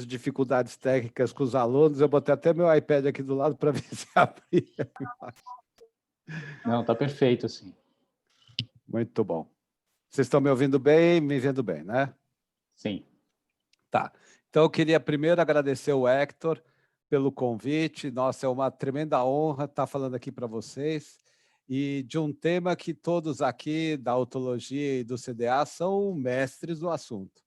dificuldades técnicas com os alunos, eu botei até meu iPad aqui do lado para ver se abria. Não, tá perfeito, assim. Muito bom. Vocês estão me ouvindo bem, me vendo bem, né? Sim. Tá. Então, eu queria primeiro agradecer o Hector pelo convite. Nossa, é uma tremenda honra estar falando aqui para vocês e de um tema que todos aqui da otologia e do CDA são mestres do assunto.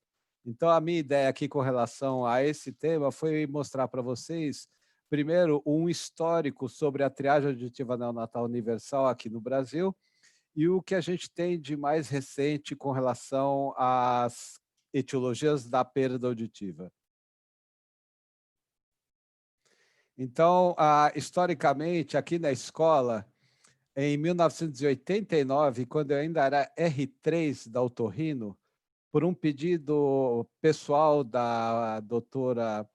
Então, a minha ideia aqui com relação a esse tema foi mostrar para vocês, primeiro, um histórico sobre a triagem auditiva neonatal universal aqui no Brasil e o que a gente tem de mais recente com relação às etiologias da perda auditiva. Então, historicamente, aqui na escola, em 1989, quando eu ainda era R3 da Otorrino, por um pedido pessoal da doutora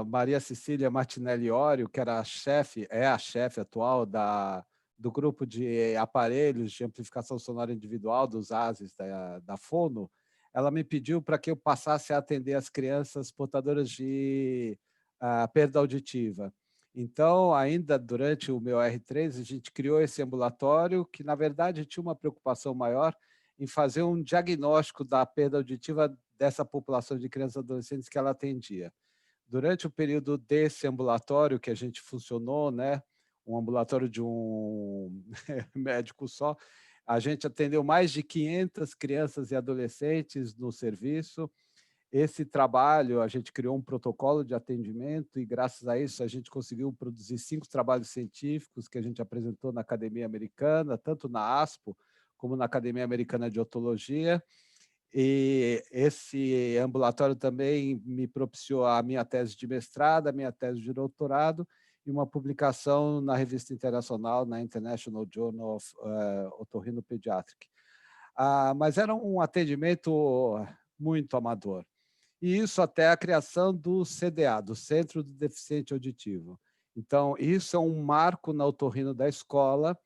Maria Cecília Martinelli Ório, que era a chefe, é a chefe atual do grupo de aparelhos de amplificação sonora individual dos ASES da Fono, ela me pediu para que eu passasse a atender as crianças portadoras de perda auditiva. Então, ainda durante o meu R3, a gente criou esse ambulatório que, na verdade, tinha uma preocupação maior em fazer um diagnóstico da perda auditiva dessa população de crianças e adolescentes que ela atendia. Durante o período desse ambulatório que a gente funcionou, né, um ambulatório de um médico só, a gente atendeu mais de 500 crianças e adolescentes no serviço. Esse trabalho, a gente criou um protocolo de atendimento e, graças a isso, a gente conseguiu produzir 5 trabalhos científicos que a gente apresentou na Academia Americana, tanto na ASPO como na Academia Americana de Otologia. E esse ambulatório também me propiciou a minha tese de mestrado, a minha tese de doutorado e uma publicação na revista internacional, na International Journal of Otorrinopediatric. Mas era um atendimento muito amador. E isso até a criação do CDA, do Centro do Deficiente Auditivo. Então, isso é um marco na otorrino da escola,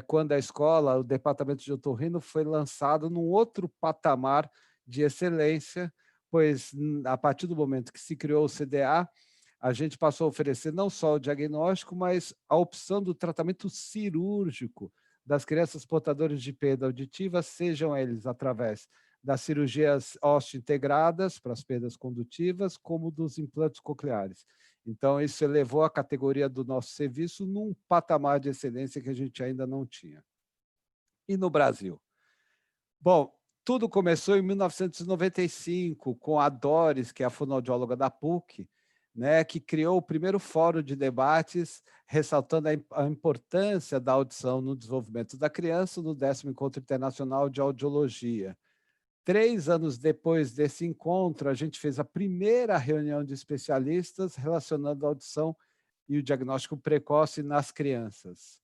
quando a escola, o departamento de otorrino, foi lançado num outro patamar de excelência, pois a partir do momento que se criou o CDA, a gente passou a oferecer não só o diagnóstico, mas a opção do tratamento cirúrgico das crianças portadoras de perda auditiva, sejam eles através das cirurgias ósseo-integradas para as perdas condutivas, como dos implantes cocleares. Então, isso elevou a categoria do nosso serviço num patamar de excelência que a gente ainda não tinha. E no Brasil? Bom, tudo começou em 1995, com a Doris, que é a fonoaudióloga da PUC, né, que criou o primeiro fórum de debates, ressaltando a importância da audição no desenvolvimento da criança, no 10º Encontro Internacional de Audiologia. 3 anos depois desse encontro, a gente fez a primeira reunião de especialistas relacionando a audição e o diagnóstico precoce nas crianças.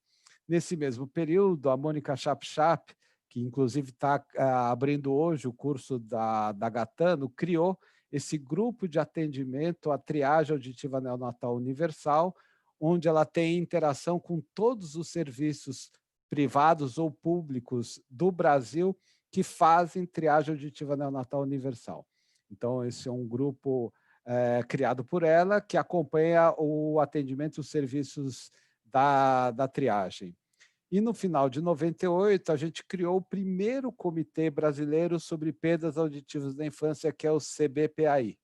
Nesse mesmo período, a Mônica Chap, que inclusive está abrindo hoje o curso da Gatano, criou esse grupo de atendimento à triagem auditiva neonatal universal, onde ela tem interação com todos os serviços privados ou públicos do Brasil que fazem triagem auditiva neonatal universal. Então, esse é um grupo criado por ela, que acompanha o atendimento e os serviços da triagem. E no final de 98, a gente criou o primeiro comitê brasileiro sobre perdas auditivas da infância, que é o CBPAI.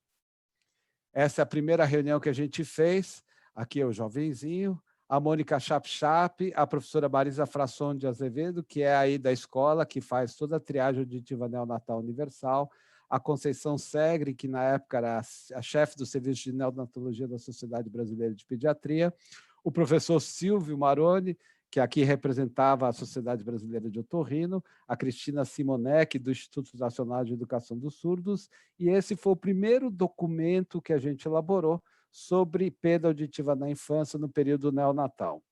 Essa é a primeira reunião que a gente fez, aqui é o jovenzinho, a Mônica Chap, a professora Marisa Frasson de Azevedo, que é aí da escola, que faz toda a triagem auditiva neonatal universal, a Conceição Segre, que na época era a chefe do Serviço de Neonatologia da Sociedade Brasileira de Pediatria, o professor Silvio Maroni, que aqui representava a Sociedade Brasileira de Otorrino, a Cristina Simonek, do Instituto Nacional de Educação dos Surdos, e esse foi o primeiro documento que a gente elaborou sobre perda auditiva na infância no período neonatal.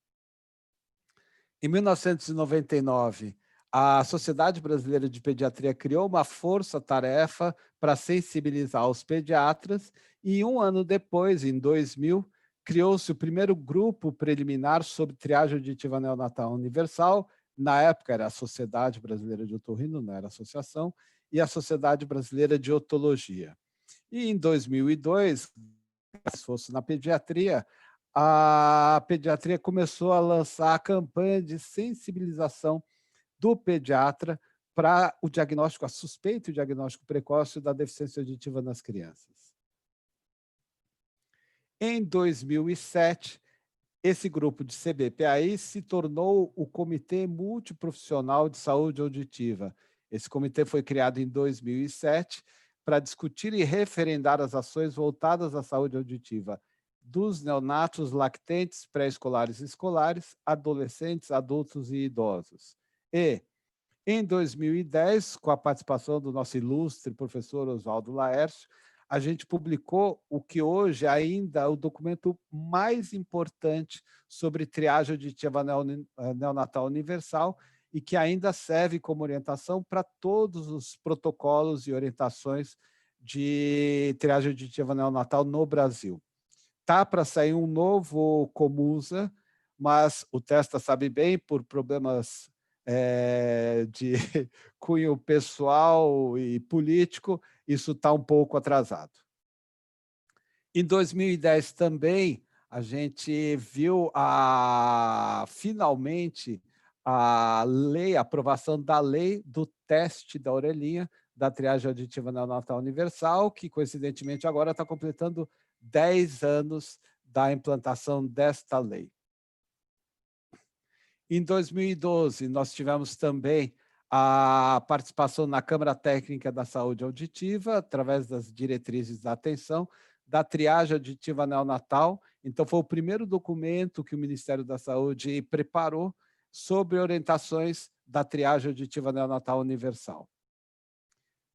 Em 1999, a Sociedade Brasileira de Pediatria criou uma força-tarefa para sensibilizar os pediatras e, um ano depois, em 2000, criou-se o primeiro grupo preliminar sobre triagem auditiva neonatal universal. Na época era a Sociedade Brasileira de Otorrino, não era a associação, e a Sociedade Brasileira de Otologia. E em 2002, se fosse na pediatria, a pediatria começou a lançar a campanha de sensibilização do pediatra para o diagnóstico, a suspeita e o diagnóstico precoce da deficiência auditiva nas crianças. Em 2007, esse grupo de CBPAI se tornou o Comitê Multiprofissional de Saúde Auditiva. Esse comitê foi criado em 2007 para discutir e referendar as ações voltadas à saúde auditiva dos neonatos, lactentes, pré-escolares e escolares, adolescentes, adultos e idosos. E, em 2010, com a participação do nosso ilustre professor Oswaldo Laércio, a gente publicou o que hoje ainda é o documento mais importante sobre triagem auditiva neonatal universal e que ainda serve como orientação para todos os protocolos e orientações de triagem auditiva neonatal no Brasil. Tá para sair um novo Comusa, mas o Testa sabe bem, por problemas de cunho pessoal e político, isso está um pouco atrasado. Em 2010 também, a gente viu finalmente a aprovação da lei do teste da orelhinha, da triagem auditiva neonatal universal, que coincidentemente agora está completando 10 anos da implantação desta lei. Em 2012, nós tivemos também a participação na Câmara Técnica da Saúde Auditiva, através das diretrizes da atenção, da triagem auditiva neonatal. Então, foi o primeiro documento que o Ministério da Saúde preparou sobre orientações da triagem auditiva neonatal universal.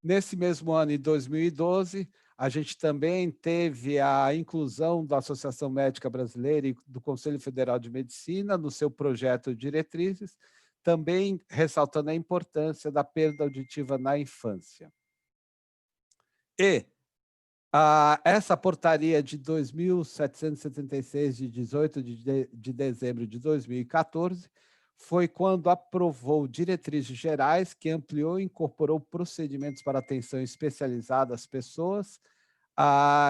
Nesse mesmo ano, em 2012, a gente também teve a inclusão da Associação Médica Brasileira e do Conselho Federal de Medicina no seu projeto de diretrizes, também ressaltando a importância da perda auditiva na infância. E essa portaria de 2.776, de 18 de dezembro de 2014, foi quando aprovou diretrizes gerais que ampliou e incorporou procedimentos para atenção especializada às pessoas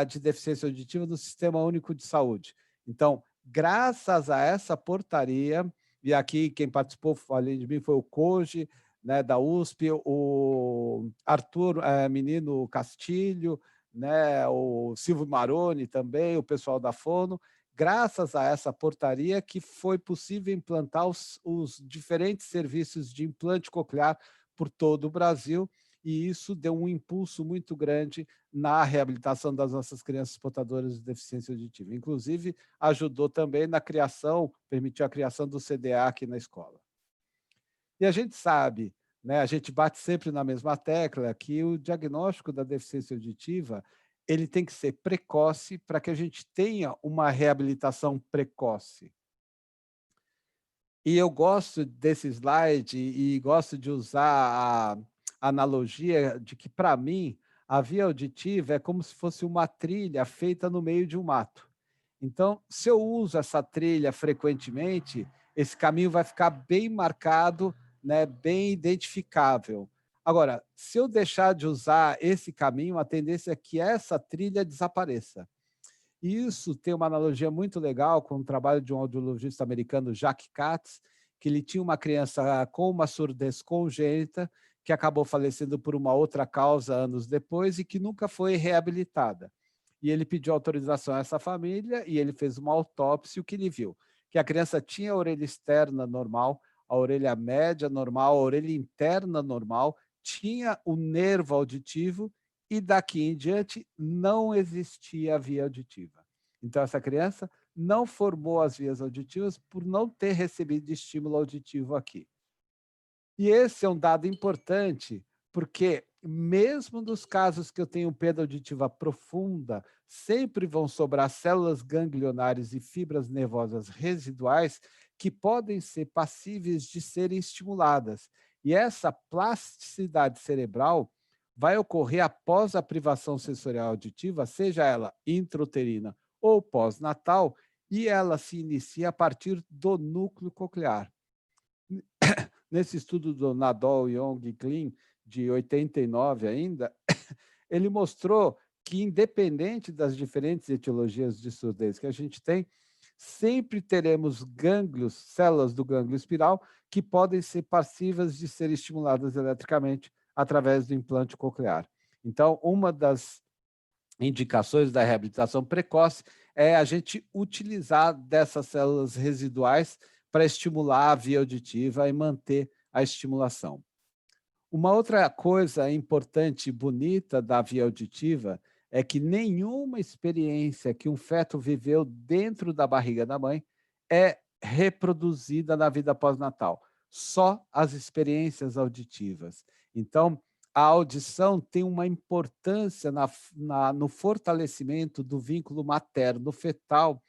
de deficiência auditiva no Sistema Único de Saúde. Então, graças a essa portaria, e aqui quem participou, além de mim, foi o COGE, né, da USP, o Arthur Menino Castilho, né, o Silvio Maroni também, o pessoal da Fono, graças a essa portaria que foi possível implantar os diferentes serviços de implante coclear por todo o Brasil, e isso deu um impulso muito grande na reabilitação das nossas crianças portadoras de deficiência auditiva. Inclusive, ajudou também na criação, permitiu a criação do CDA aqui na escola. E a gente sabe, né, a gente bate sempre na mesma tecla, que o diagnóstico da deficiência auditiva ele tem que ser precoce para que a gente tenha uma reabilitação precoce. E eu gosto desse slide e gosto de usar a analogia de que, para mim, a via auditiva é como se fosse uma trilha feita no meio de um mato. Então, se eu uso essa trilha frequentemente, esse caminho vai ficar bem marcado, né, bem identificável. Agora, se eu deixar de usar esse caminho, a tendência é que essa trilha desapareça. E isso tem uma analogia muito legal com o trabalho de um audiologista americano, Jack Katz, que ele tinha uma criança com uma surdez congênita que acabou falecendo por uma outra causa anos depois e que nunca foi reabilitada. E ele pediu autorização a essa família e ele fez uma autópsia e o que ele viu? Que a criança tinha a orelha externa normal, a orelha média normal, a orelha interna normal, tinha o nervo auditivo e daqui em diante não existia a via auditiva. Então, essa criança não formou as vias auditivas por não ter recebido estímulo auditivo aqui. E esse é um dado importante, porque mesmo nos casos que eu tenho perda auditiva profunda, sempre vão sobrar células ganglionares e fibras nervosas residuais que podem ser passíveis de serem estimuladas. E essa plasticidade cerebral vai ocorrer após a privação sensorial auditiva, seja ela intrauterina ou pós-natal, e ela se inicia a partir do núcleo coclear. Nesse estudo do Nadol, Young e Klein, de 89 ainda, ele mostrou que, independente das diferentes etiologias de surdez que a gente tem, sempre teremos gânglios, células do gânglio espiral, que podem ser passivas de ser estimuladas eletricamente através do implante coclear. Então, uma das indicações da reabilitação precoce é a gente utilizar dessas células residuais para estimular a via auditiva e manter a estimulação. Uma outra coisa importante e bonita da via auditiva é que nenhuma experiência que um feto viveu dentro da barriga da mãe é reproduzida na vida pós-natal, só as experiências auditivas. Então, a audição tem uma importância no fortalecimento do vínculo materno-fetal,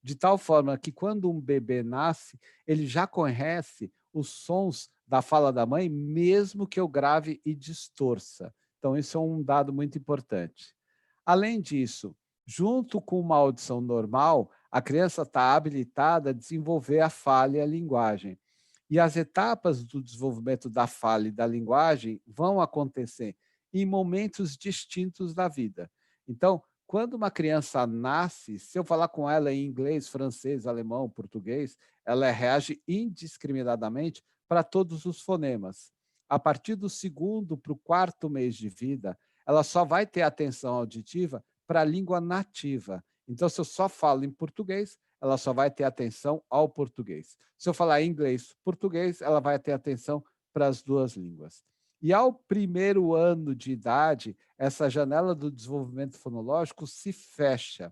de tal forma que, quando um bebê nasce, ele já conhece os sons da fala da mãe, mesmo que eu grave e distorça. Então, isso é um dado muito importante. Além disso, junto com uma audição normal, a criança está habilitada a desenvolver a fala e a linguagem. E as etapas do desenvolvimento da fala e da linguagem vão acontecer em momentos distintos da vida. Então, quando uma criança nasce, se eu falar com ela em inglês, francês, alemão, português, ela reage indiscriminadamente para todos os fonemas. A partir do segundo para o quarto mês de vida, ela só vai ter atenção auditiva para a língua nativa. Então, se eu só falo em português, ela só vai ter atenção ao português. Se eu falar inglês, português, ela vai ter atenção para as duas línguas. E ao primeiro ano de idade, essa janela do desenvolvimento fonológico se fecha.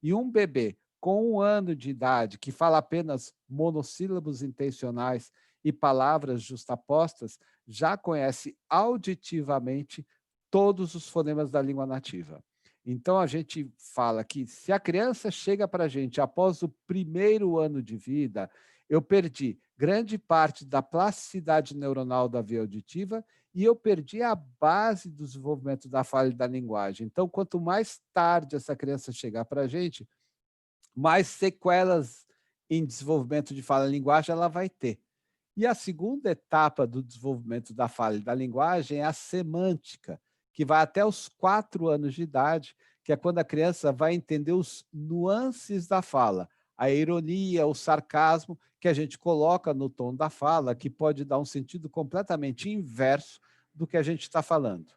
E um bebê com 1 ano de idade, que fala apenas monossílabos intencionais e palavras justapostas, já conhece auditivamente todos os fonemas da língua nativa. Então, a gente fala que se a criança chega para a gente após o primeiro ano de vida, eu perdi grande parte da plasticidade neuronal da via auditiva e eu perdi a base do desenvolvimento da fala e da linguagem. Então, quanto mais tarde essa criança chegar para a gente, mais sequelas em desenvolvimento de fala e linguagem ela vai ter. E a segunda etapa do desenvolvimento da fala e da linguagem é a semântica, que vai até os 4 anos de idade, que é quando a criança vai entender os nuances da fala, a ironia, o sarcasmo que a gente coloca no tom da fala, que pode dar um sentido completamente inverso do que a gente está falando.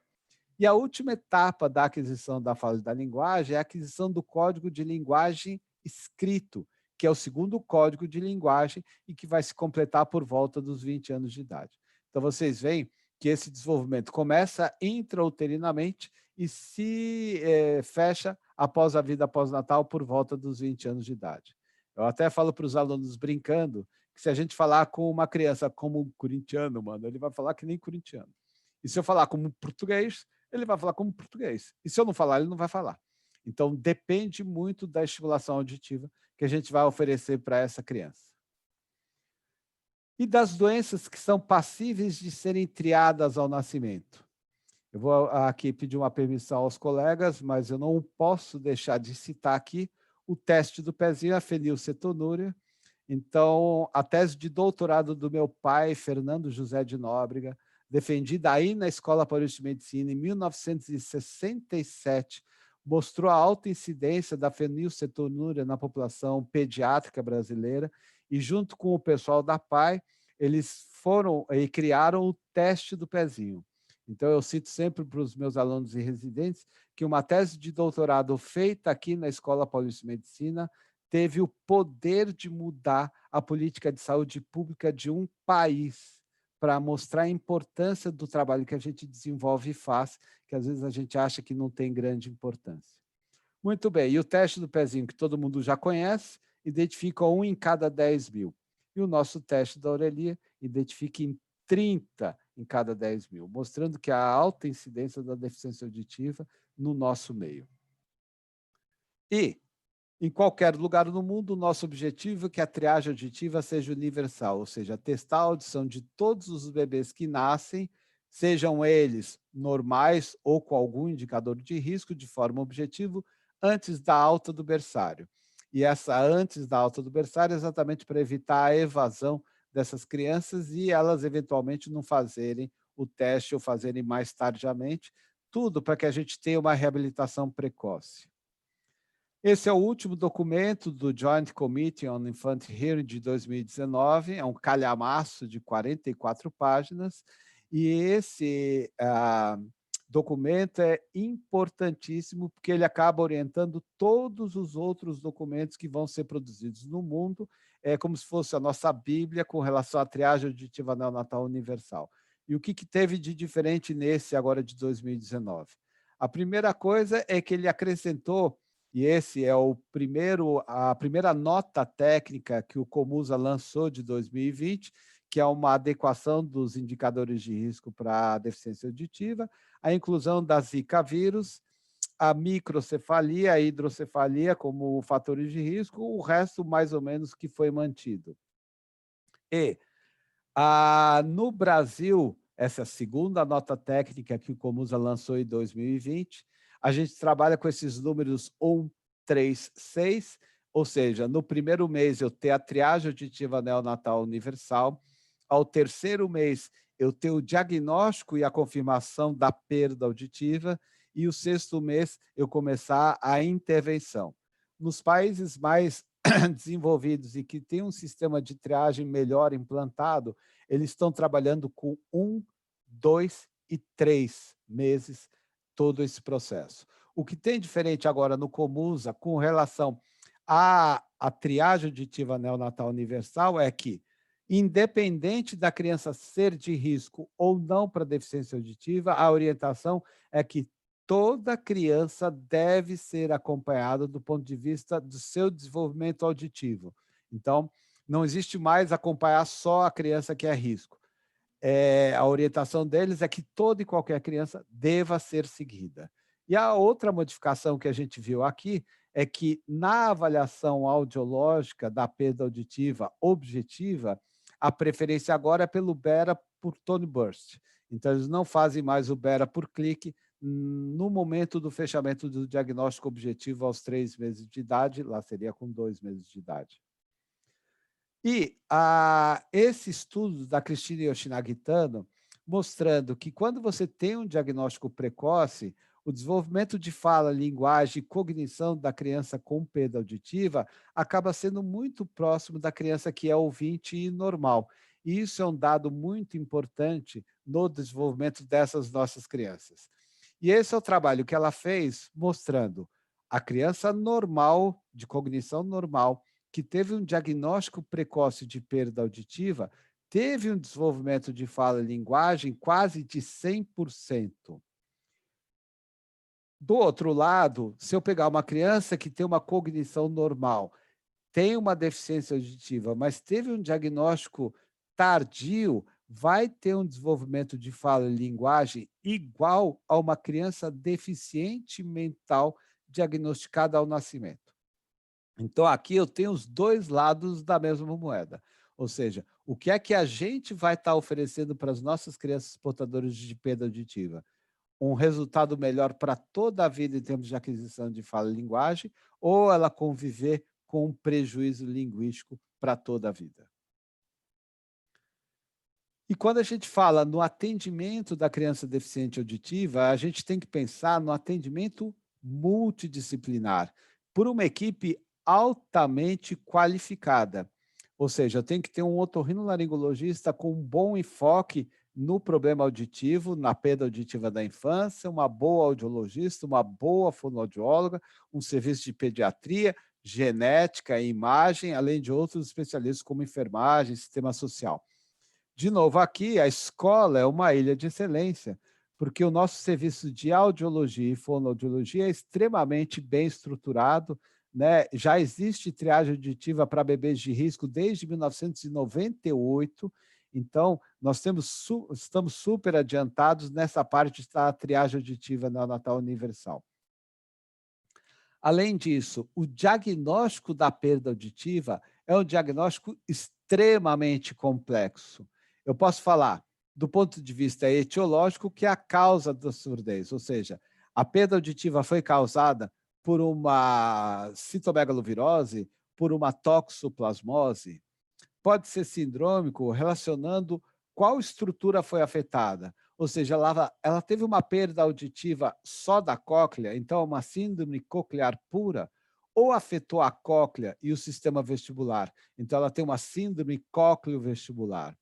E a última etapa da aquisição da fala e da linguagem é a aquisição do código de linguagem escrito, que é o segundo código de linguagem e que vai se completar por volta dos 20 anos de idade. Então, vocês veem que esse desenvolvimento começa intrauterinamente e se fecha após a vida pós-natal por volta dos 20 anos de idade. Eu até falo para os alunos brincando que se a gente falar com uma criança como um corintiano, mano, ele vai falar que nem corintiano. E se eu falar como português, ele vai falar como português. E se eu não falar, ele não vai falar. Então, depende muito da estimulação auditiva que a gente vai oferecer para essa criança. E das doenças que são passíveis de serem triadas ao nascimento. Eu vou aqui pedir uma permissão aos colegas, mas eu não posso deixar de citar aqui o teste do pezinho, a fenilcetonúria. Então, a tese de doutorado do meu pai, Fernando José de Nóbrega, defendida aí na Escola Paulista de Medicina em 1967, mostrou a alta incidência da fenilcetonúria na população pediátrica brasileira e, junto com o pessoal da PAI, eles foram e criaram o teste do pezinho. Então, eu cito sempre para os meus alunos e residentes que uma tese de doutorado feita aqui na Escola Paulista de Medicina teve o poder de mudar a política de saúde pública de um país, para mostrar a importância do trabalho que a gente desenvolve e faz, que às vezes a gente acha que não tem grande importância. Muito bem, e o teste do pezinho, que todo mundo já conhece, identifica 1 em cada 10 mil. E o nosso teste da orelha identifica em 30 em cada 10 mil, mostrando que há alta incidência da deficiência auditiva no nosso meio. E, em qualquer lugar no mundo, o nosso objetivo é que a triagem auditiva seja universal, ou seja, testar a audição de todos os bebês que nascem, sejam eles normais ou com algum indicador de risco, de forma objetiva, antes da alta do berçário. E essa antes da alta do berçário é exatamente para evitar a evasão dessas crianças e elas eventualmente não fazerem o teste ou fazerem mais tardiamente, tudo para que a gente tenha uma reabilitação precoce. Esse é o último documento do Joint Committee on Infant Hearing de 2019, é um calhamaço de 44 páginas, e esse documento é importantíssimo porque ele acaba orientando todos os outros documentos que vão ser produzidos no mundo, é como se fosse a nossa Bíblia com relação à triagem auditiva neonatal universal. E o que teve de diferente nesse agora de 2019? A primeira coisa é que ele acrescentou, e esse é a primeira nota técnica que o Comusa lançou de 2020, que é uma adequação dos indicadores de risco para a deficiência auditiva, a inclusão da Zika vírus, a microcefalia, a hidrocefalia como fatores de risco, o resto mais ou menos que foi mantido. E no Brasil, essa segunda nota técnica que o Comusa lançou em 2020, a gente trabalha com esses números 1, 3, 6, ou seja, no primeiro mês eu tenho a triagem auditiva neonatal universal, ao terceiro mês eu tenho o diagnóstico e a confirmação da perda auditiva, e o sexto mês eu começar a intervenção. Nos países mais desenvolvidos e que têm um sistema de triagem melhor implantado, eles estão trabalhando com 1, 2 e 3 meses todo esse processo. O que tem diferente agora no Comusa com relação à triagem auditiva neonatal universal é que, independente da criança ser de risco ou não para deficiência auditiva, a orientação é que toda criança deve ser acompanhada do ponto de vista do seu desenvolvimento auditivo. Então, não existe mais acompanhar só a criança que é risco. A orientação deles é que toda e qualquer criança deva ser seguida. E a outra modificação que a gente viu aqui é que, na avaliação audiológica da perda auditiva objetiva, a preferência agora é pelo BERA por tone burst. Então, eles não fazem mais o BERA por clique no momento do fechamento do diagnóstico objetivo aos 3 meses de idade, lá seria com 2 meses de idade. E esse estudo da Cristina Yoshinagi-Tano, mostrando que quando você tem um diagnóstico precoce, o desenvolvimento de fala, linguagem e cognição da criança com perda auditiva acaba sendo muito próximo da criança que é ouvinte e normal. E isso é um dado muito importante no desenvolvimento dessas nossas crianças. E esse é o trabalho que ela fez, mostrando a criança normal, de cognição normal, que teve um diagnóstico precoce de perda auditiva, teve um desenvolvimento de fala e linguagem quase de 100%. Do outro lado, se eu pegar uma criança que tem uma cognição normal, tem uma deficiência auditiva, mas teve um diagnóstico tardio, vai ter um desenvolvimento de fala e linguagem igual a uma criança deficiente mental diagnosticada ao nascimento. Então, aqui eu tenho os dois lados da mesma moeda. Ou seja, o que é que a gente vai estar oferecendo para as nossas crianças portadoras de perda auditiva? Um resultado melhor para toda a vida em termos de aquisição de fala e linguagem, ou ela conviver com um prejuízo linguístico para toda a vida? E quando a gente fala no atendimento da criança deficiente auditiva, a gente tem que pensar no atendimento multidisciplinar, por uma equipe altamente qualificada. Ou seja, eu tenho que ter um otorrinolaringologista com um bom enfoque no problema auditivo, na perda auditiva da infância, uma boa audiologista, uma boa fonoaudióloga, um serviço de pediatria, genética e imagem, além de outros especialistas como enfermagem, sistema social. De novo, aqui a escola é uma ilha de excelência, porque o nosso serviço de audiologia e fonoaudiologia é extremamente bem estruturado, né? Já existe triagem auditiva para bebês de risco desde 1998, então nós estamos super adiantados nessa parte da triagem auditiva neonatal universal. Além disso, o diagnóstico da perda auditiva é um diagnóstico extremamente complexo. Eu posso falar, do ponto de vista etiológico, que é a causa da surdez, ou seja, a perda auditiva foi causada por uma citomegalovirose, por uma toxoplasmose, pode ser sindrômico, relacionando qual estrutura foi afetada. ou seja, ela teve uma perda auditiva só da cóclea, então é uma síndrome coclear pura, ou afetou a cóclea e o sistema vestibular, então ela tem uma síndrome cócleo-vestibular.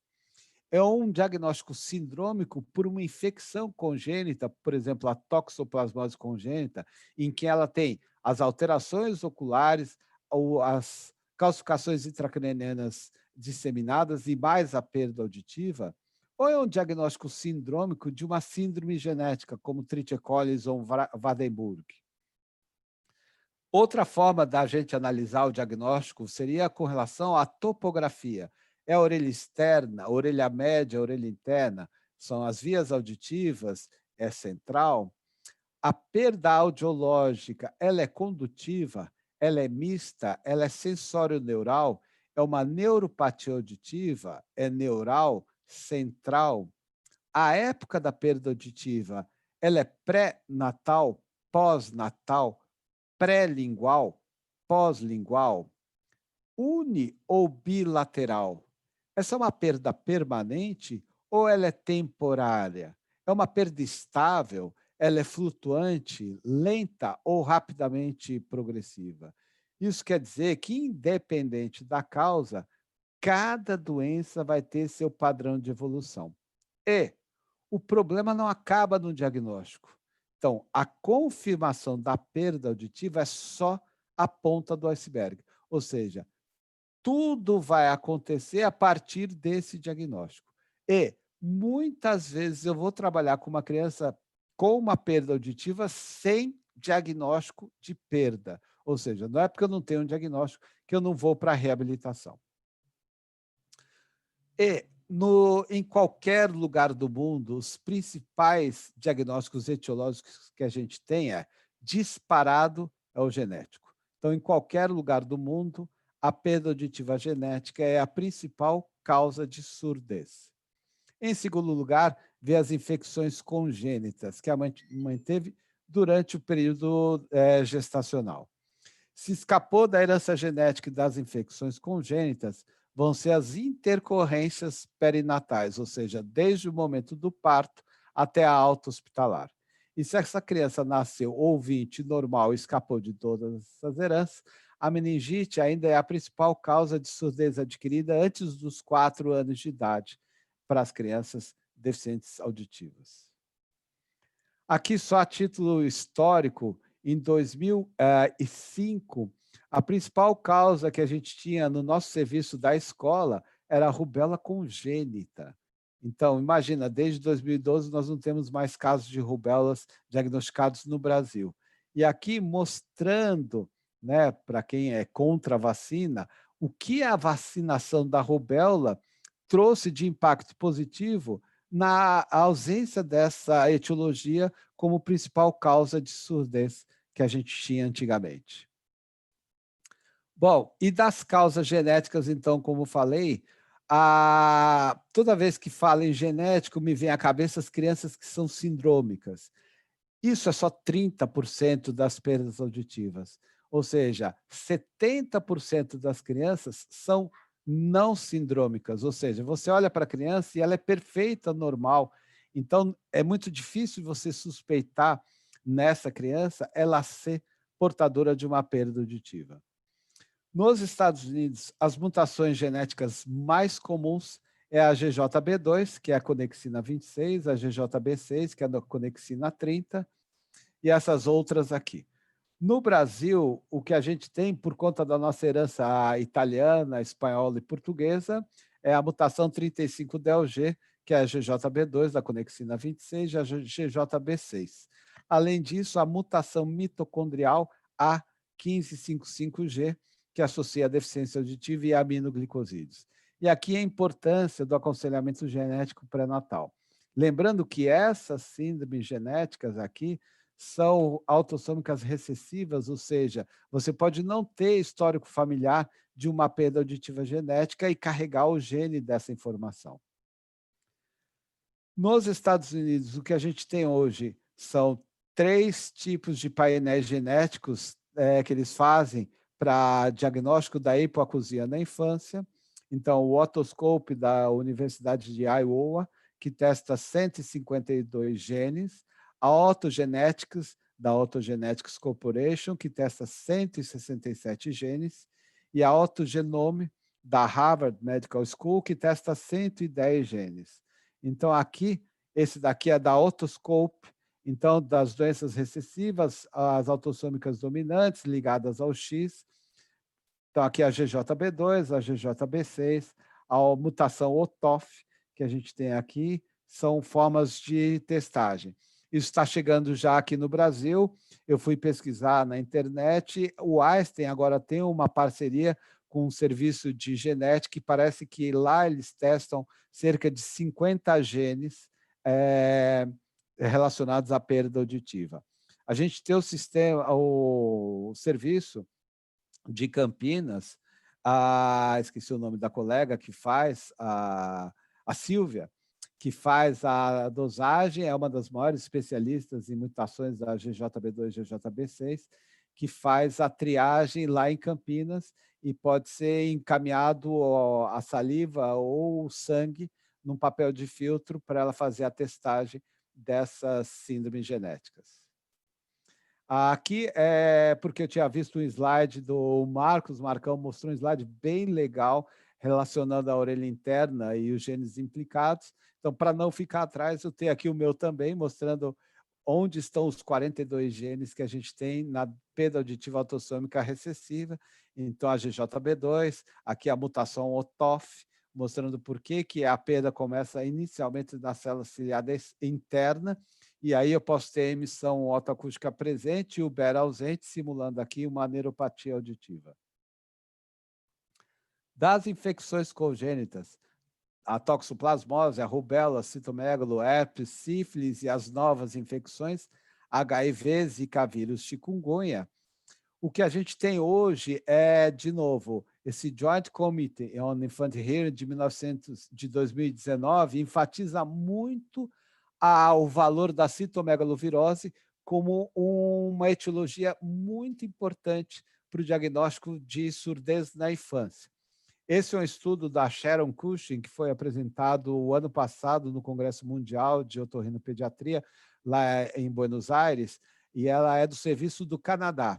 É um diagnóstico sindrômico por uma infecção congênita, por exemplo, a toxoplasmose congênita, em que ela tem as alterações oculares ou as calcificações intracranianas disseminadas e mais a perda auditiva, ou é um diagnóstico sindrômico de uma síndrome genética, como trichiocolis ou Waardenburg. Outra forma da gente analisar o diagnóstico seria com relação à topografia. É a orelha externa, a orelha média, a orelha interna, são as vias auditivas, é central. A perda audiológica, ela é condutiva, ela é mista, ela é sensório-neural, é uma neuropatia auditiva, é neural, central. A época da perda auditiva, ela é pré-natal, pós-natal, pré-lingual, pós-lingual, uni ou bilateral. Essa é uma perda permanente ou ela é temporária? É uma perda estável? Ela é flutuante, lenta ou rapidamente progressiva? Isso quer dizer que, independente da causa, cada doença vai ter seu padrão de evolução. E o problema não acaba no diagnóstico. Então, a confirmação da perda auditiva é só a ponta do iceberg. Ou seja, tudo vai acontecer a partir desse diagnóstico. E, muitas vezes, eu vou trabalhar com uma criança com uma perda auditiva sem diagnóstico de perda. Ou seja, não é porque eu não tenho um diagnóstico que eu não vou para a reabilitação. E em qualquer lugar do mundo, os principais diagnósticos etiológicos que a gente tem disparado é o genético. Então, em qualquer lugar do mundo, a perda auditiva genética é a principal causa de surdez. Em segundo lugar, vê as infecções congênitas, que a mãe teve durante o período gestacional. Se escapou da herança genética e das infecções congênitas, vão ser as intercorrências perinatais, ou seja, desde o momento do parto até a alta hospitalar. E se essa criança nasceu ouvinte, normal e escapou de todas essas heranças, a meningite ainda é a principal causa de surdez adquirida antes dos 4 anos de idade para as crianças deficientes auditivas. Aqui, só a título histórico, em 2005, a principal causa que a gente tinha no nosso serviço da escola era a rubéola congênita. Então, imagina, desde 2012 nós não temos mais casos de rubéolas diagnosticados no Brasil. E aqui mostrando, né, para quem é contra a vacina, o que a vacinação da rubéola trouxe de impacto positivo na ausência dessa etiologia como principal causa de surdez que a gente tinha antigamente. Bom, e das causas genéticas, então, como falei, toda vez que falo em genético, me vem à cabeça as crianças que são sindrômicas. Isso é só 30% das perdas auditivas, ou seja, 70% das crianças são não sindrômicas, ou seja, você olha para a criança e ela é perfeita, normal, então é muito difícil você suspeitar nessa criança ela ser portadora de uma perda auditiva. Nos Estados Unidos, as mutações genéticas mais comuns é a GJB2, que é a conexina 26, a GJB6, que é a conexina 30, e essas outras aqui. No Brasil, o que a gente tem, por conta da nossa herança italiana, espanhola e portuguesa, é a mutação 35DLG, que é a GJB2, da conexina 26, e a GJB6. Além disso, a mutação mitocondrial A1555G, que associa a deficiência auditiva e aminoglicosídeos. E aqui a importância do aconselhamento genético pré-natal. Lembrando que essas síndromes genéticas aqui são autossômicas recessivas, ou seja, você pode não ter histórico familiar de uma perda auditiva genética e carregar o gene dessa informação. Nos Estados Unidos, o que a gente tem hoje são 3 tipos de painéis genéticos que eles fazem para diagnóstico da hipoacusia na infância. Então, o otoscope da Universidade de Iowa, que testa 152 genes, a Autogenetics, da Autogenetics Corporation, que testa 167 genes, e a Autogenome, da Harvard Medical School, que testa 110 genes. Então, aqui, esse daqui é da Autoscope, então, das doenças recessivas, as autossômicas dominantes ligadas ao X. Então, aqui a GJB2, a GJB6, a mutação OTOF, que a gente tem aqui, são formas de testagem. Isso está chegando já aqui no Brasil. Eu fui pesquisar na internet. O Einstein agora tem uma parceria com um serviço de genética e parece que lá eles testam cerca de 50 genes relacionados à perda auditiva. A gente tem o sistema, o serviço de Campinas, esqueci o nome da colega que faz, a Silvia, que faz a dosagem, é uma das maiores especialistas em mutações da GJB2 e GJB6, que faz a triagem lá em Campinas e pode ser encaminhado a saliva ou o sangue num papel de filtro para ela fazer a testagem dessas síndromes genéticas. Aqui é porque eu tinha visto um slide do Marcos, Marcão mostrou um slide bem legal relacionando a orelha interna e os genes implicados. Então, para não ficar atrás, eu tenho aqui o meu também, mostrando onde estão os 42 genes que a gente tem na perda auditiva autossômica recessiva. Então, a GJB2, aqui a mutação OTOF, mostrando por que a perda começa inicialmente na célula ciliar interna, e aí eu posso ter emissão otoacústica presente e o BER ausente, simulando aqui uma neuropatia auditiva. Das infecções congênitas, a toxoplasmose, a rubéola, citomegalo, herpes, sífilis e as novas infecções, HIV, Zika vírus, chikungunya. O que a gente tem hoje é, de novo, esse Joint Committee on Infant Hearing de 2019 enfatiza muito o valor da citomegalovirose como uma etiologia muito importante para o diagnóstico de surdez na infância. Esse é um estudo da Sharon Cushing, que foi apresentado o ano passado no Congresso Mundial de Otorrinopediatria, lá em Buenos Aires, e ela é do Serviço do Canadá.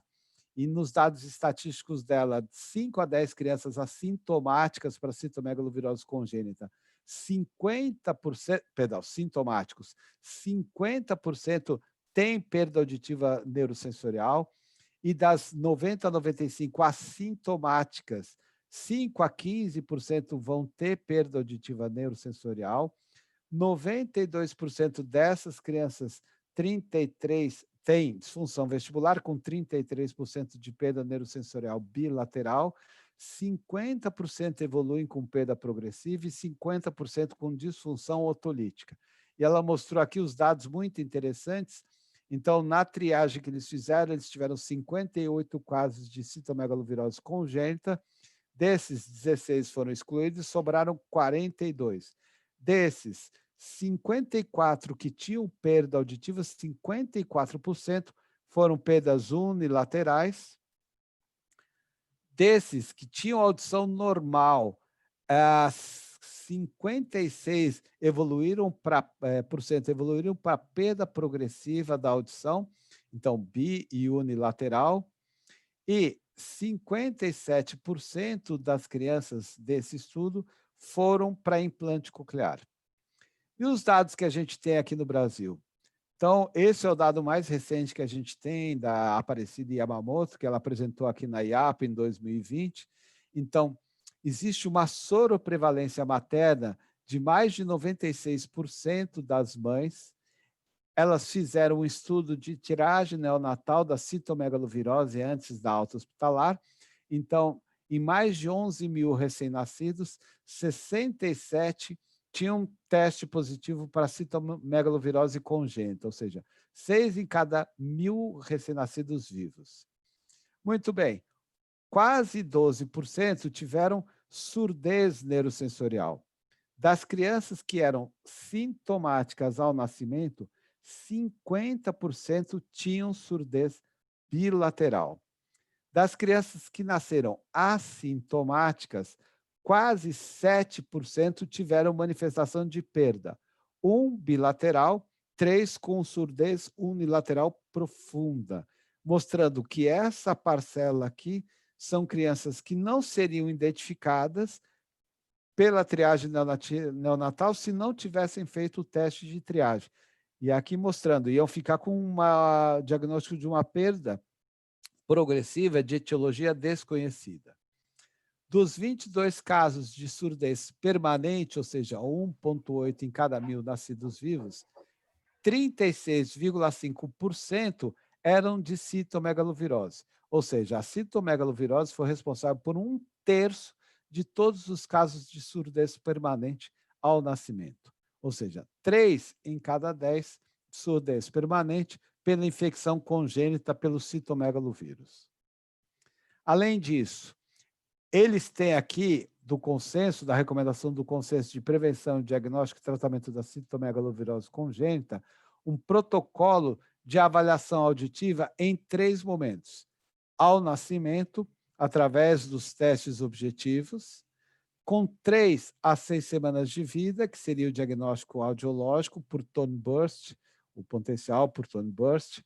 E nos dados estatísticos dela, 5 a 10 crianças assintomáticas para citomegalovirose congênita, 50%, perdão, sintomáticos, 50% tem perda auditiva neurosensorial, e das 90 a 95 assintomáticas, 5 a 15% vão ter perda auditiva neurosensorial, 92% dessas crianças, 33 tem disfunção vestibular, com 33% de perda neurosensorial bilateral, 50% evoluem com perda progressiva e 50% com disfunção otolítica. E ela mostrou aqui os dados muito interessantes. Então, na triagem que eles fizeram, eles tiveram 58 casos de citomegalovirose congênita. Desses, 16 foram excluídos, sobraram 42. Desses, 54 que tinham perda auditiva, 54% foram perdas unilaterais. Desses que tinham audição normal, 56 evoluíram para perda progressiva da audição, então bi e unilateral, e 57% das crianças desse estudo foram para implante coclear. E os dados que a gente tem aqui no Brasil? Então, esse é o dado mais recente que a gente tem da Aparecida Yamamoto, que ela apresentou aqui na IAP em 2020. Então, existe uma soroprevalência materna de mais de 96% das mães. Elas fizeram um estudo de tiragem neonatal da citomegalovirose antes da alta hospitalar. Então, em mais de 11 mil recém-nascidos, 67 tinham um teste positivo para citomegalovirose congênita, ou seja, 6 em cada 1.000 recém-nascidos vivos. Muito bem, quase 12% tiveram surdez neurosensorial. Das crianças que eram sintomáticas ao nascimento, 50% tinham surdez bilateral. Das crianças que nasceram assintomáticas, quase 7% tiveram manifestação de perda, 1 bilateral, 3 com surdez unilateral profunda, mostrando que essa parcela aqui são crianças que não seriam identificadas pela triagem neonatal se não tivessem feito o teste de triagem. E aqui mostrando, iam ficar com um diagnóstico de uma perda progressiva de etiologia desconhecida. Dos 22 casos de surdez permanente, ou seja, 1,8 em cada 1.000 nascidos vivos, 36,5% eram de citomegalovirose. Ou seja, a citomegalovirose foi responsável por 1/3 de todos os casos de surdez permanente ao nascimento. Ou seja, 3 em cada 10 surdez permanente pela infecção congênita pelo citomegalovírus. Além disso, eles têm aqui, do consenso, da recomendação do consenso de prevenção, diagnóstico e tratamento da citomegalovirose congênita, um protocolo de avaliação auditiva em 3 momentos. Ao nascimento, através dos testes objetivos, com 3 a 6 semanas de vida, que seria o diagnóstico audiológico por tone burst, o potencial por tone burst,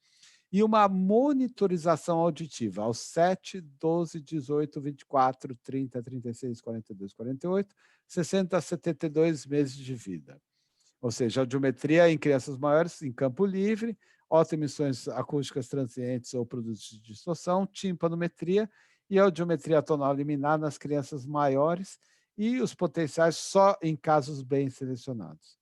e uma monitorização auditiva aos 7, 12, 18, 24, 30, 36, 42, 48, 60 a 72 meses de vida. Ou seja, audiometria em crianças maiores em campo livre, autoemissões acústicas transientes ou produtos de distorção, timpanometria e audiometria tonal liminar nas crianças maiores e os potenciais só em casos bem selecionados.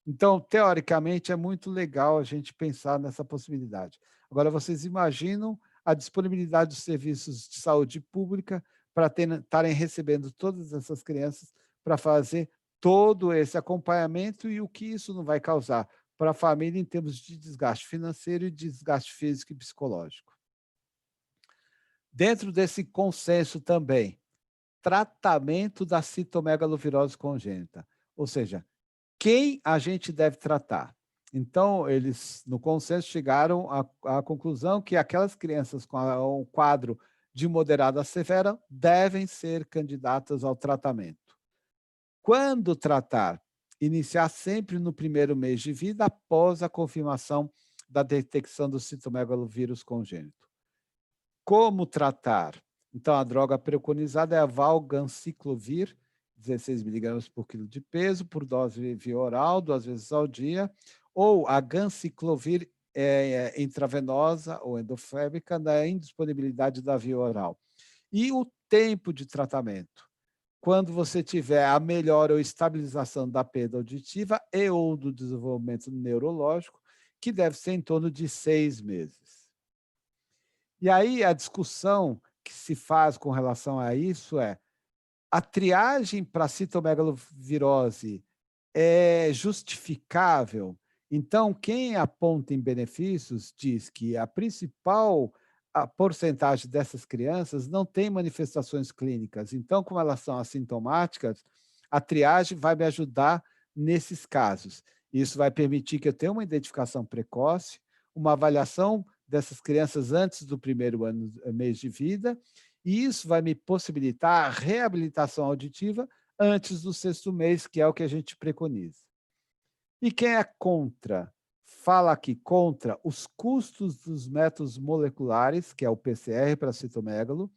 Então, teoricamente, é muito legal a gente pensar nessa possibilidade. Agora, vocês imaginam a disponibilidade dos serviços de saúde pública para estarem recebendo todas essas crianças para fazer todo esse acompanhamento e o que isso não vai causar para a família em termos de desgaste financeiro e desgaste físico e psicológico. Dentro desse consenso também, tratamento da citomegalovirose congênita, ou seja, quem a gente deve tratar. Então, eles, no consenso, chegaram à conclusão que aquelas crianças com um quadro de moderada a severa devem ser candidatas ao tratamento. Quando tratar? Iniciar sempre no primeiro mês de vida, após a confirmação da detecção do citomegalovírus congênito. Como tratar? Então, a droga preconizada é a valganciclovir, 16 miligramas por quilo de peso, por dose via oral, 2 vezes ao dia, ou a ganciclovir intravenosa ou endofébica na indisponibilidade da via oral. E o tempo de tratamento? Quando você tiver a melhora ou estabilização da perda auditiva e ou do desenvolvimento neurológico, que deve ser em torno de 6 meses. E aí a discussão que se faz com relação a isso é: a triagem para citomegalovirose é justificável? Então, quem aponta em benefícios diz que a principal porcentagem dessas crianças não tem manifestações clínicas. Então, como elas são assintomáticas, a triagem vai me ajudar nesses casos. Isso vai permitir que eu tenha uma identificação precoce, uma avaliação dessas crianças antes do primeiro mês de vida, e isso vai me possibilitar a reabilitação auditiva antes do 6º mês, que é o que a gente preconiza. E quem é contra? Fala aqui contra os custos dos métodos moleculares, que é o PCR para citomegalo.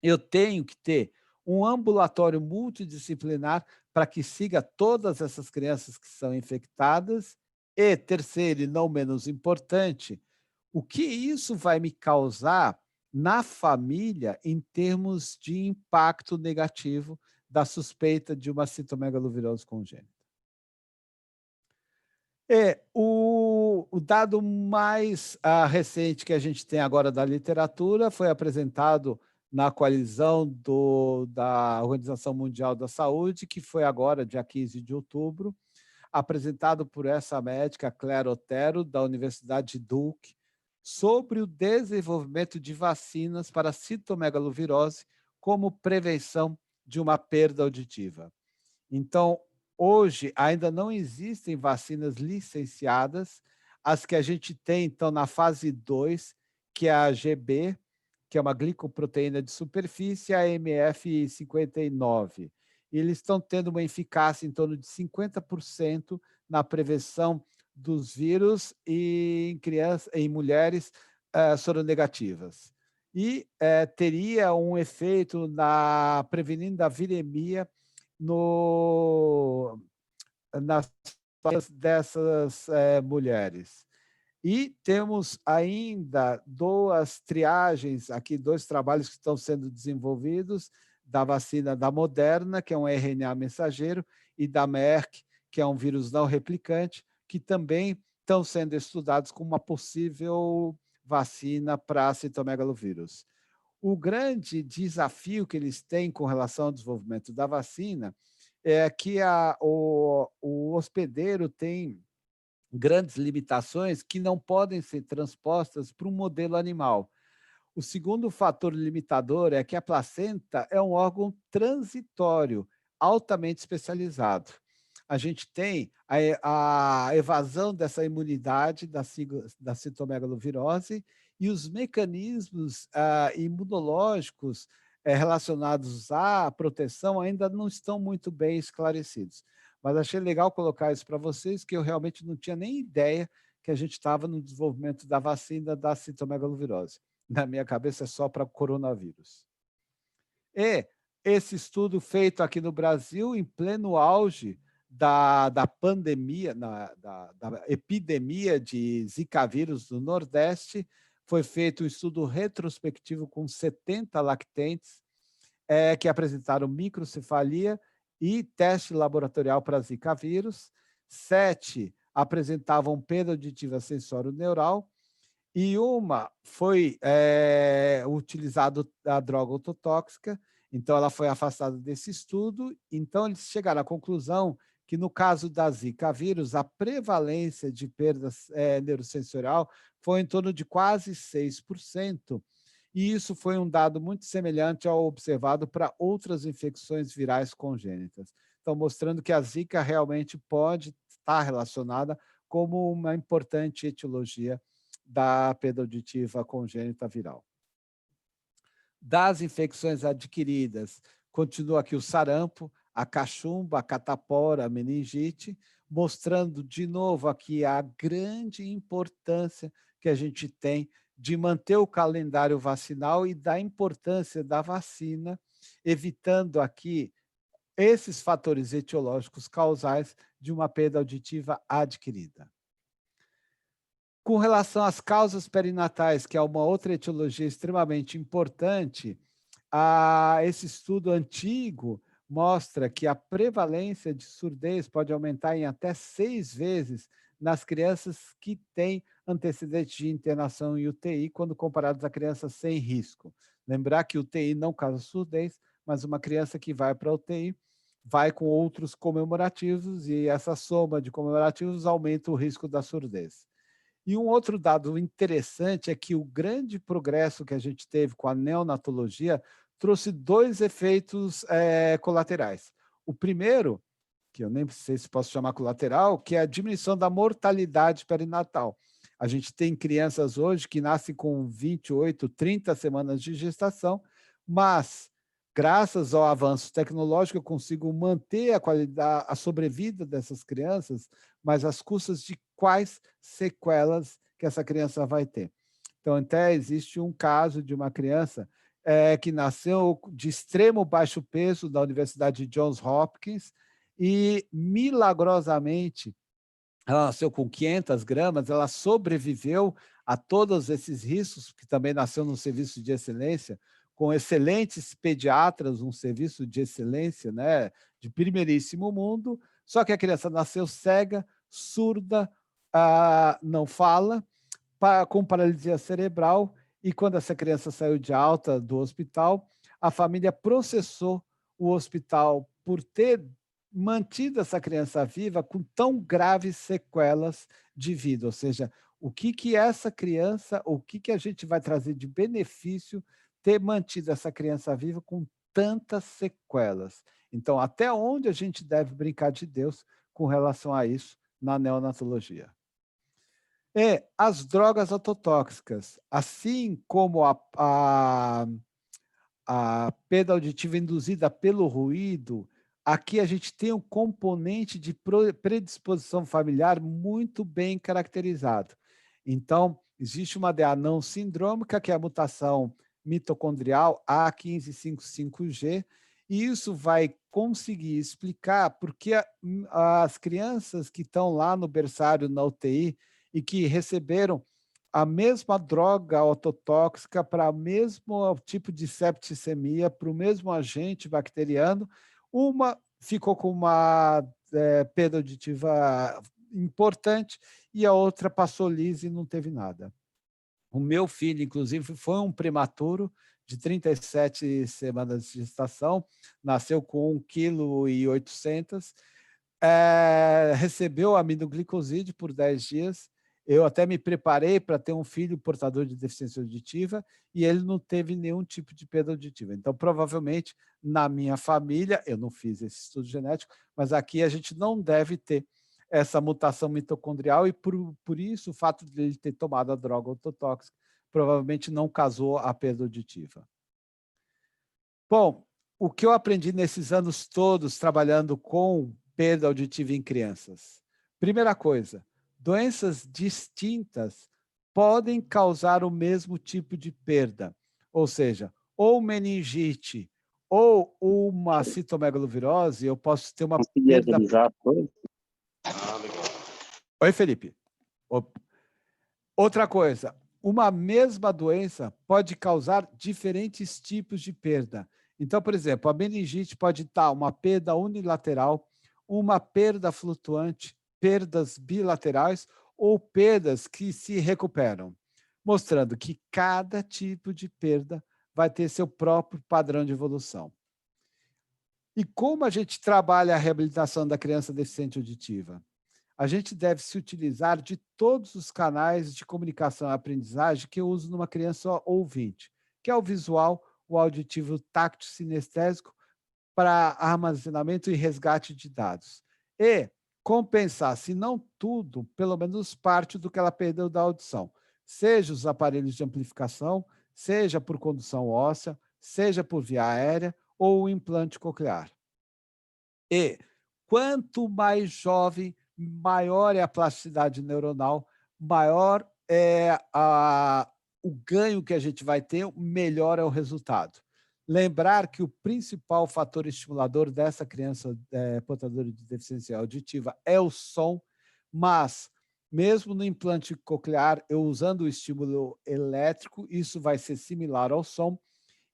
Eu tenho que ter um ambulatório multidisciplinar para que siga todas essas crianças que são infectadas. E, terceiro e não menos importante, o que isso vai me causar na família em termos de impacto negativo da suspeita de uma citomegalovirose congênita. O dado mais recente que a gente tem agora da literatura foi apresentado na coalizão da Organização Mundial da Saúde, que foi agora, dia 15 de outubro, apresentado por essa médica, Claire Otero, da Universidade de Duke, sobre o desenvolvimento de vacinas para citomegalovirose como prevenção de uma perda auditiva. Então, hoje, ainda não existem vacinas licenciadas. As que a gente tem, então, na fase 2, que é a que é uma glicoproteína de superfície, a MF59. e eles estão tendo uma eficácia em torno de 50% na prevenção dos vírus em crianças, em mulheres soronegativas. E teria um efeito na prevenindo a viremia no, nas dessas mulheres. E temos ainda duas triagens, aqui dois trabalhos que estão sendo desenvolvidos, da vacina da Moderna, que é um RNA mensageiro, e da Merck, que é um vírus não replicante, que também estão sendo estudados como uma possível vacina para citomegalovírus. O grande desafio que eles têm com relação ao desenvolvimento da vacina é que o hospedeiro tem grandes limitações que não podem ser transpostas para um modelo animal. O segundo fator limitador é que a placenta é um órgão transitório, altamente especializado. A gente tem a evasão dessa imunidade da citomegalovirose e os mecanismos imunológicos relacionados à proteção ainda não estão muito bem esclarecidos. Mas achei legal colocar isso para vocês, que eu realmente não tinha nem ideia que a gente estava no desenvolvimento da vacina da citomegalovirose. Na minha cabeça é só para coronavírus. E esse estudo feito aqui no Brasil, em pleno auge da pandemia, da epidemia de Zika vírus no Nordeste, foi feito um estudo retrospectivo com 70 lactentes que apresentaram microcefalia e teste laboratorial para Zika vírus. 7 apresentavam perda auditiva sensório-neural e uma foi utilizado a droga ototóxica, então ela foi afastada desse estudo. Então, eles chegaram à conclusão que, no caso da Zika vírus, a prevalência de perda neurosensorial foi em torno de quase 6%, e isso foi um dado muito semelhante ao observado para outras infecções virais congênitas. Então, mostrando que a Zika realmente pode estar relacionada como uma importante etiologia da perda auditiva congênita viral. Das infecções adquiridas, continua aqui o sarampo, a cachumba, a catapora, a meningite, mostrando de novo aqui a grande importância que a gente tem de manter o calendário vacinal e da importância da vacina, evitando aqui esses fatores etiológicos causais de uma perda auditiva adquirida. Com relação às causas perinatais, que é uma outra etiologia extremamente importante, esse estudo antigo mostra que a prevalência de surdez pode aumentar em até 6 vezes nas crianças que têm antecedentes de internação em UTI, quando comparados a crianças sem risco. Lembrar que UTI não causa surdez, mas uma criança que vai para a UTI vai com outros comemorativos e essa soma de comemorativos aumenta o risco da surdez. E um outro dado interessante é que o grande progresso que a gente teve com a neonatologia trouxe 2 efeitos colaterais. O primeiro, que eu nem sei se posso chamar colateral, que é a diminuição da mortalidade perinatal. A gente tem crianças hoje que nascem com 28, 30 semanas de gestação, mas, graças ao avanço tecnológico, eu consigo manter a qualidade, a sobrevida dessas crianças, mas às custas de quais sequelas que essa criança vai ter. Então, até existe um caso de uma criança que nasceu de extremo baixo peso da Universidade de Johns Hopkins e, milagrosamente, ela nasceu com 500 gramas, ela sobreviveu a todos esses riscos, que também nasceu num serviço de excelência, com excelentes pediatras, um serviço de excelência, né, de primeiríssimo mundo, só que a criança nasceu cega, surda, não fala, com paralisia cerebral, e quando essa criança saiu de alta do hospital, a família processou o hospital por ter mantido essa criança viva com tão graves sequelas de vida, ou seja, o que essa criança, o que a gente vai trazer de benefício ter mantido essa criança viva com tantas sequelas. Então, até onde a gente deve brincar de Deus com relação a isso na neonatologia? As drogas ototóxicas, assim como a perda auditiva induzida pelo ruído, aqui a gente tem um componente de predisposição familiar muito bem caracterizado. Então, existe uma DA não sindrômica, que é a mutação mitocondrial A1555G, e isso vai conseguir explicar porque as crianças que estão lá no berçário, na UTI, e que receberam a mesma droga ototóxica para o mesmo tipo de septicemia, para o mesmo agente bacteriano, uma ficou com uma perda auditiva importante e a outra passou lisa e não teve nada. O meu filho, inclusive, foi um prematuro de 37 semanas de gestação, nasceu com 1,8 kg, recebeu aminoglicoside por 10 dias. Eu até me preparei para ter um filho portador de deficiência auditiva e ele não teve nenhum tipo de perda auditiva. Então, provavelmente, na minha família, eu não fiz esse estudo genético, mas aqui a gente não deve ter essa mutação mitocondrial e, por isso, o fato de ele ter tomado a droga ototóxica provavelmente não causou a perda auditiva. Bom, o que eu aprendi nesses anos todos trabalhando com perda auditiva em crianças? Primeira coisa, doenças distintas podem causar o mesmo tipo de perda, ou seja, ou meningite ou uma citomegalovirose, eu posso ter uma perda... Oi, Felipe. Outra coisa, uma mesma doença pode causar diferentes tipos de perda. Então, por exemplo, a meningite pode estar uma perda unilateral, uma perda flutuante, perdas bilaterais ou perdas que se recuperam, mostrando que cada tipo de perda vai ter seu próprio padrão de evolução. E como a gente trabalha a reabilitação da criança deficiente auditiva? A gente deve se utilizar de todos os canais de comunicação e aprendizagem que eu uso numa criança ouvinte, que é o visual, o auditivo, o táctil, sinestésico, para armazenamento e resgate de dados. E compensar, se não tudo, pelo menos parte do que ela perdeu da audição, seja os aparelhos de amplificação, seja por condução óssea, seja por via aérea ou o implante coclear. E quanto mais jovem, maior é a plasticidade neuronal, maior é o ganho que a gente vai ter, melhor é o resultado. Lembrar que o principal fator estimulador dessa criança portadora de deficiência auditiva é o som, mas mesmo no implante coclear, eu usando o estímulo elétrico, isso vai ser similar ao som,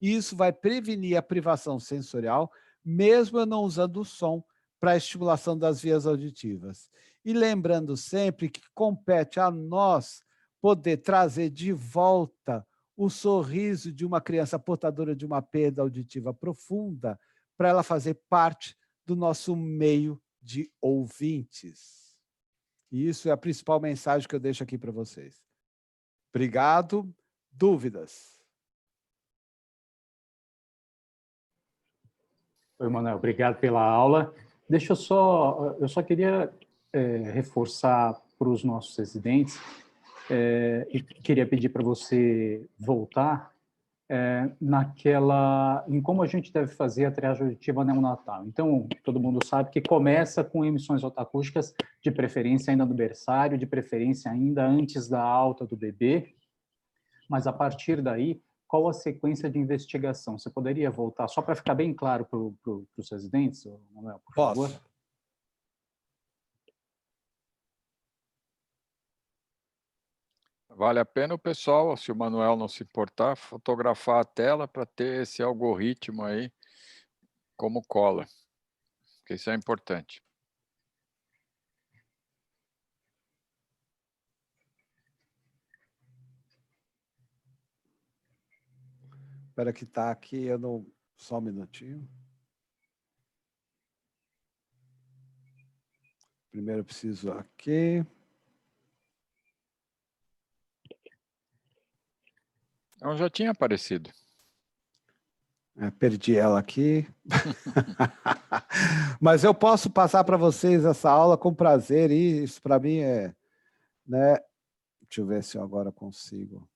e isso vai prevenir a privação sensorial, mesmo eu não usando o som para a estimulação das vias auditivas. E lembrando sempre que compete a nós poder trazer de volta o sorriso de uma criança portadora de uma perda auditiva profunda para ela fazer parte do nosso meio de ouvintes. E isso é a principal mensagem que eu deixo aqui para vocês. Obrigado. Dúvidas? Oi, Manuel, obrigado pela aula. Eu só queria reforçar para os nossos residentes e queria pedir para você voltar em como a gente deve fazer a triagem auditiva neonatal. Então, todo mundo sabe que começa com emissões otoacústicas, de preferência ainda no berçário, de preferência ainda antes da alta do bebê, mas a partir daí, qual a sequência de investigação? Você poderia voltar, só para ficar bem claro para os residentes, Manuel, por favor? Posso. Vale a pena o pessoal, se o Manuel não se importar, fotografar a tela para ter esse algoritmo aí como cola, porque isso é importante. Espera que está aqui, eu não... Só um minutinho. Primeiro eu preciso aqui. Então já tinha aparecido. Perdi ela aqui. Mas eu posso passar para vocês essa aula com prazer, e isso para mim é... Né? Deixa eu ver se eu agora consigo.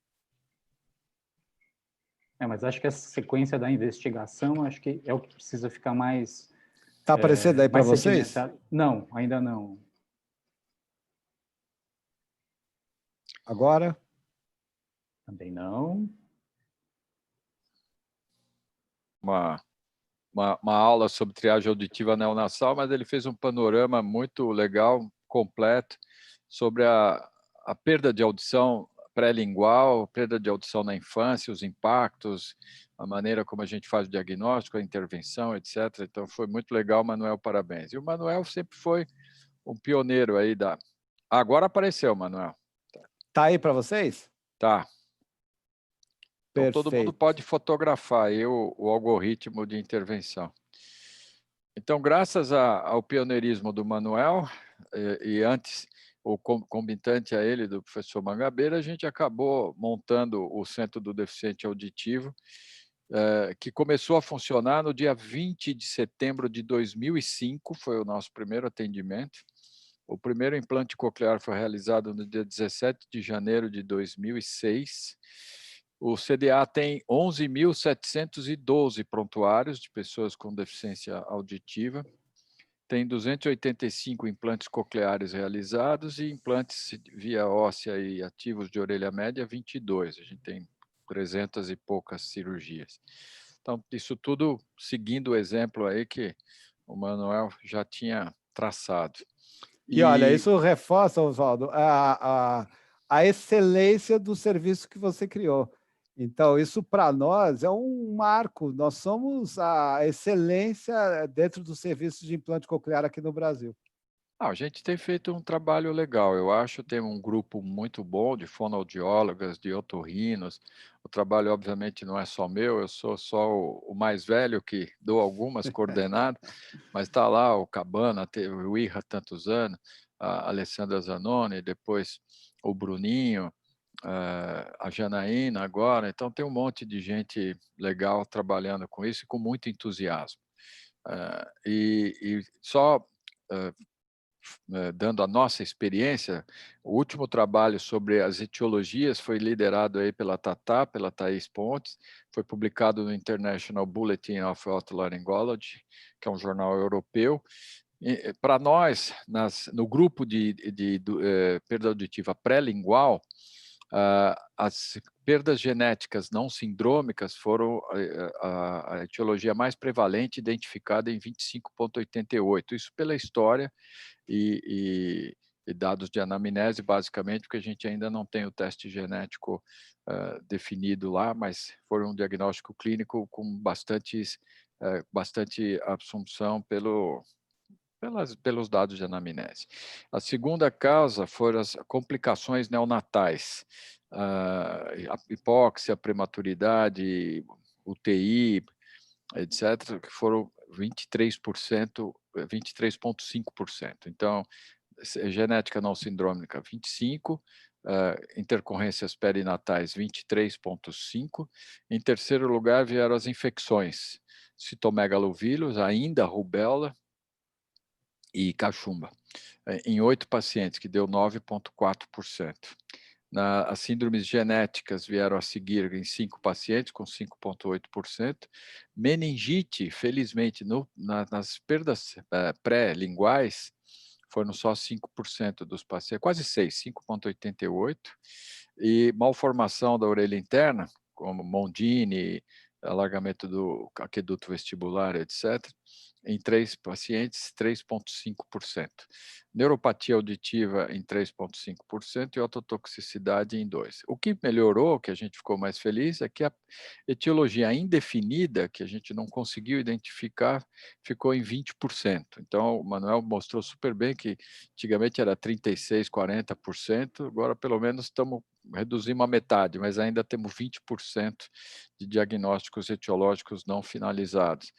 Mas acho que essa sequência da investigação, acho que é o que precisa ficar mais Está aparecendo aí para mais vocês? sedimentado. Não, ainda não. Agora? Também não. Uma aula sobre triagem auditiva neonatal, mas ele fez um panorama muito legal, completo, sobre a perda de audição pré-lingual, perda de audição na infância, os impactos, a maneira como a gente faz o diagnóstico, a intervenção, etc. Então, foi muito legal, Manuel, parabéns. E o Manuel sempre foi um pioneiro aí da... Agora apareceu, Manuel. Está aí para vocês? Tá. Então, todo mundo Perfeito. pode fotografar aí o algoritmo de intervenção. Então, graças ao pioneirismo do Manuel, e antes o comitante a ele, do professor Mangabeira, a gente acabou montando o Centro do Deficiente Auditivo, que começou a funcionar no dia 20 de setembro de 2005, foi o nosso primeiro atendimento. O primeiro implante coclear foi realizado no dia 17 de janeiro de 2006. O CDA tem 11.712 prontuários de pessoas com deficiência auditiva. Tem 285 implantes cocleares realizados e implantes via óssea e ativos de orelha média, 22. A gente tem 300 e poucas cirurgias. Então, isso tudo seguindo o exemplo aí que o Manuel já tinha traçado. E olha, isso reforça, Oswaldo, a excelência do serviço que você criou. Então, isso para nós é um marco. Nós somos a excelência dentro dos serviços de implante coclear aqui no Brasil. A gente tem feito um trabalho legal, eu acho. Tem um grupo muito bom de fonoaudiólogas, de otorrinos. O trabalho, obviamente, não é só meu, eu sou só o mais velho que dou algumas coordenadas, mas está lá o Cabana, o Irra tantos anos, a Alessandra Zanoni, depois o Bruninho, a Janaína agora. Então, tem um monte de gente legal trabalhando com isso e com muito entusiasmo. E só... dando a nossa experiência, o último trabalho sobre as etiologias foi liderado aí pela Tatá, pela Thaís Pontes, foi publicado no International Bulletin of Otolaryngology, que é um jornal europeu. Para nós, no grupo de perda auditiva pré-lingual, as perdas genéticas não sindrômicas foram a etiologia mais prevalente, identificada em 25,88. Isso pela história e dados de anamnese, basicamente, porque a gente ainda não tem o teste genético definido lá, mas foi um diagnóstico clínico com bastante assunção pelos dados de anamnese. A segunda causa foram as complicações neonatais, a hipóxia, prematuridade, UTI, etc., que foram 23%, 23,5%. Então, genética não sindrômica, 25%, intercorrências perinatais, 23,5%. Em terceiro lugar, vieram as infecções, citomegalovírus, ainda rubéola, e cachumba, em 8 pacientes, que deu 9,4%. As síndromes genéticas vieram a seguir em 5 pacientes, com 5,8%. Meningite, felizmente, nas perdas pré-linguais, foram só 5% dos pacientes, quase 6, 5,88%. E malformação da orelha interna, como Mondini, alargamento do aqueduto vestibular, etc., em 3 pacientes, 3,5%. Neuropatia auditiva em 3,5% e ototoxicidade em 2%. O que melhorou, que a gente ficou mais feliz, é que a etiologia indefinida, que a gente não conseguiu identificar, ficou em 20%. Então, o Manuel mostrou super bem que antigamente era 36%, 40%, agora pelo menos reduzimos a metade, mas ainda temos 20% de diagnósticos etiológicos não finalizados,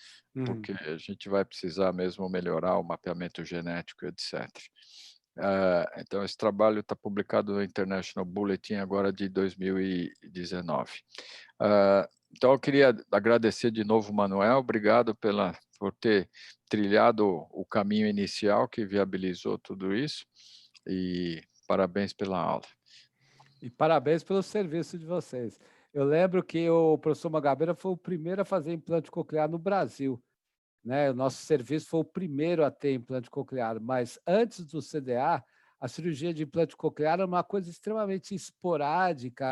porque a gente vai precisar mesmo melhorar o mapeamento genético, etc. Então, esse trabalho está publicado no International Bulletin agora de 2019. Então, eu queria agradecer de novo, Manuel, obrigado por ter trilhado o caminho inicial que viabilizou tudo isso, e parabéns pela aula. E parabéns pelo serviço de vocês. Eu lembro que o professor Mangabeira foi o primeiro a fazer implante coclear no Brasil. né? O nosso serviço foi o primeiro a ter implante coclear, mas antes do CDA, a cirurgia de implante coclear era uma coisa extremamente esporádica,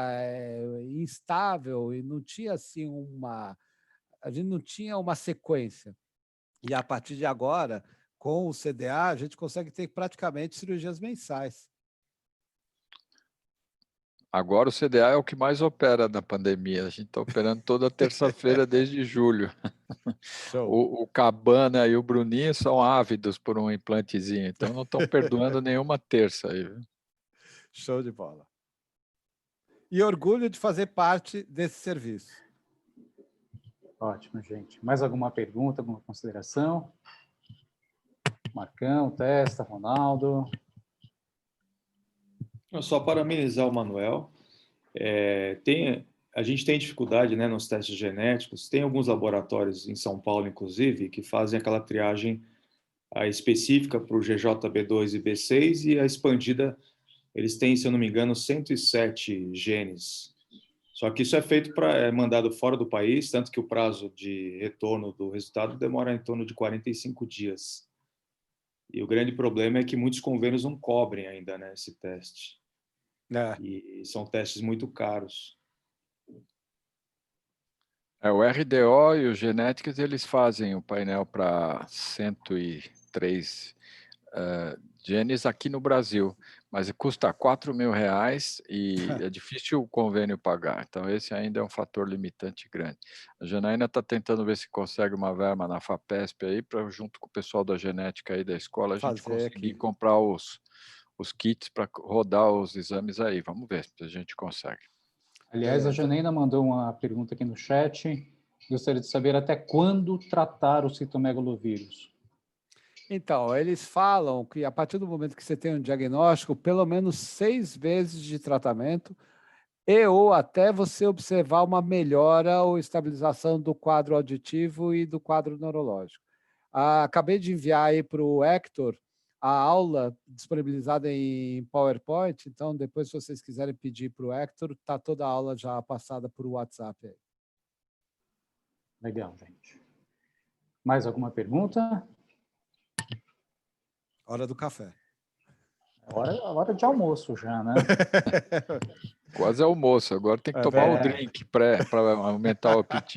instável, e não tinha assim a gente não tinha uma sequência. E a partir de agora, com o CDA, a gente consegue ter praticamente cirurgias mensais. Agora o CDA é o que mais opera na pandemia. A gente está operando toda terça-feira desde julho. O Cabana e o Bruninho são ávidos por um implantezinho, então não estão perdoando nenhuma terça aí. Viu? Show de bola. E orgulho de fazer parte desse serviço. Ótimo, gente. Mais alguma pergunta, alguma consideração? Marcão, Testa, Ronaldo. Só parabenizar o Manuel. A gente tem dificuldade, né, nos testes genéticos. Tem alguns laboratórios em São Paulo, inclusive, que fazem aquela triagem específica para o GJB2 e B6 e a expandida, eles têm, se eu não me engano, 107 genes. Só que isso é feito mandado fora do país, tanto que o prazo de retorno do resultado demora em torno de 45 dias. E o grande problema é que muitos convênios não cobrem ainda, né, esse teste. E são testes muito caros. O RDO e o Genetics, eles fazem o painel para 103 genes aqui no Brasil, mas custa R$4.000 e é difícil o convênio pagar. Então, esse ainda é um fator limitante grande. A Janaína está tentando ver se consegue uma verba na FAPESP aí, para junto com o pessoal da genética aí da escola, a gente conseguir comprar os kits para rodar os exames aí. Vamos ver se a gente consegue. Aliás, a Janaína mandou uma pergunta aqui no chat. Gostaria de saber até quando tratar o citomegalovírus. Então, eles falam que a partir do momento que você tem um diagnóstico, pelo menos 6 vezes de tratamento ou até você observar uma melhora ou estabilização do quadro auditivo e do quadro neurológico. Acabei de enviar aí para o Hector a aula disponibilizada em PowerPoint, então depois, se vocês quiserem pedir para o Hector, está toda a aula já passada por WhatsApp aí. Legal, gente. Mais alguma pergunta? Hora do café. Hora de almoço já, né? Quase almoço. Agora tem que tomar o drink para aumentar o apetite.